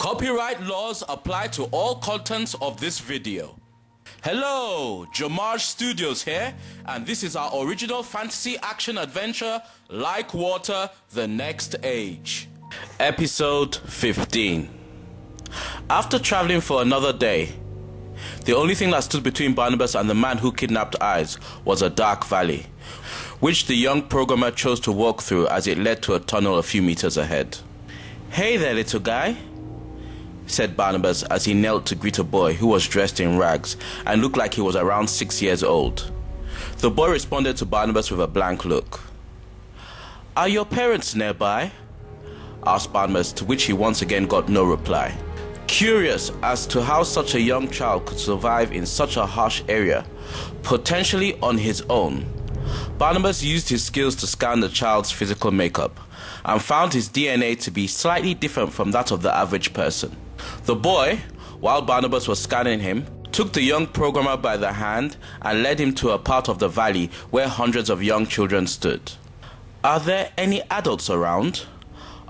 Copyright laws apply to all contents of this video. Hello, JOMAJ Studios here, and this is our original fantasy action adventure, Like Water, The Next Age. Episode 15. After traveling for another day, the only thing that stood between Barnabas and the man who kidnapped Eyes was a dark valley, which the young programmer chose to walk through as it led to a tunnel a few meters ahead. "Hey there, little guy," said Barnabas as he knelt to greet a boy who was dressed in rags and looked like he was around 6 years old. The boy responded to Barnabas with a blank look. "Are your parents nearby?" asked Barnabas, to which he once again got no reply. Curious as to how such a young child could survive in such a harsh area, potentially on his own, Barnabas used his skills to scan the child's physical makeup and found his DNA to be slightly different from that of the average person. The boy, while Barnabas was scanning him, took the young programmer by the hand and led him to a part of the valley where hundreds of young children stood. "Are there any adults around?"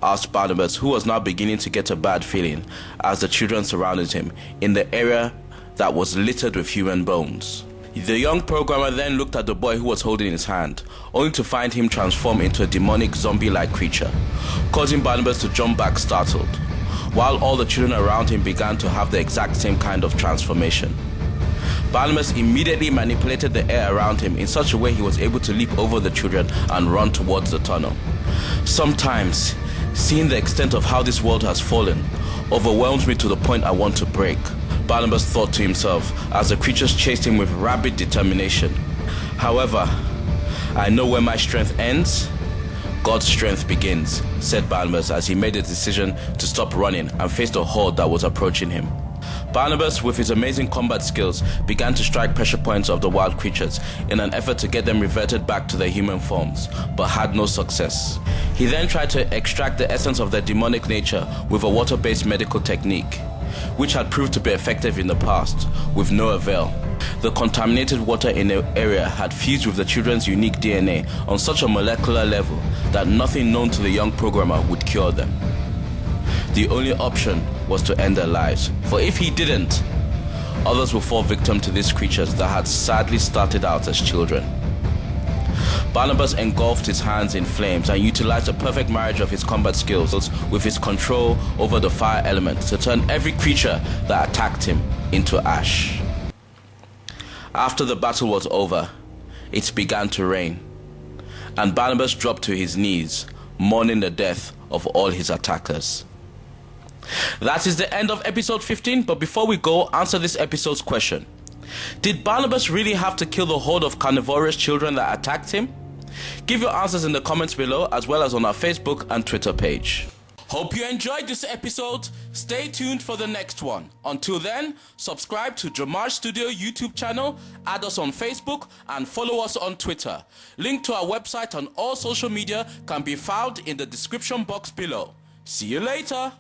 asked Barnabas, who was now beginning to get a bad feeling as the children surrounded him in the area that was littered with human bones. The young programmer then looked at the boy who was holding his hand, only to find him transform into a demonic zombie-like creature, causing Barnabas to jump back startled, while all the children around him began to have the exact same kind of transformation. Barnabas immediately manipulated the air around him in such a way he was able to leap over the children and run towards the tunnel. Sometimes, seeing the extent of how this world has fallen overwhelms me to the point I want to break, Barnabas thought to himself as the creatures chased him with rabid determination. However, I know where my strength ends, God's strength begins, said Barnabas as he made a decision to stop running and face the horde that was approaching him. Barnabas, with his amazing combat skills, began to strike pressure points of the wild creatures in an effort to get them reverted back to their human forms, but had no success. He then tried to extract the essence of their demonic nature with a water-based medical technique, which had proved to be effective in the past, with no avail. The contaminated water in the area had fused with the children's unique DNA on such a molecular level that nothing known to the young programmer would cure them. The only option was to end their lives, for if he didn't, others would fall victim to these creatures that had sadly started out as children. Barnabas engulfed his hands in flames and utilized a perfect marriage of his combat skills with his control over the fire element to turn every creature that attacked him into ash. After the battle was over, it began to rain, and Barnabas dropped to his knees, mourning the death of all his attackers. That is the end of episode 15, but before we go, answer this episode's question. Did Barnabas really have to kill the horde of carnivorous children that attacked him? Give your answers in the comments below, as well as on our Facebook and Twitter page. Hope you enjoyed this episode. Stay tuned for the next one. Until then, subscribe to JOMAJ Studio YouTube channel, add us on Facebook, and follow us on Twitter. Link to our website and all social media can be found in the description box below. See you later.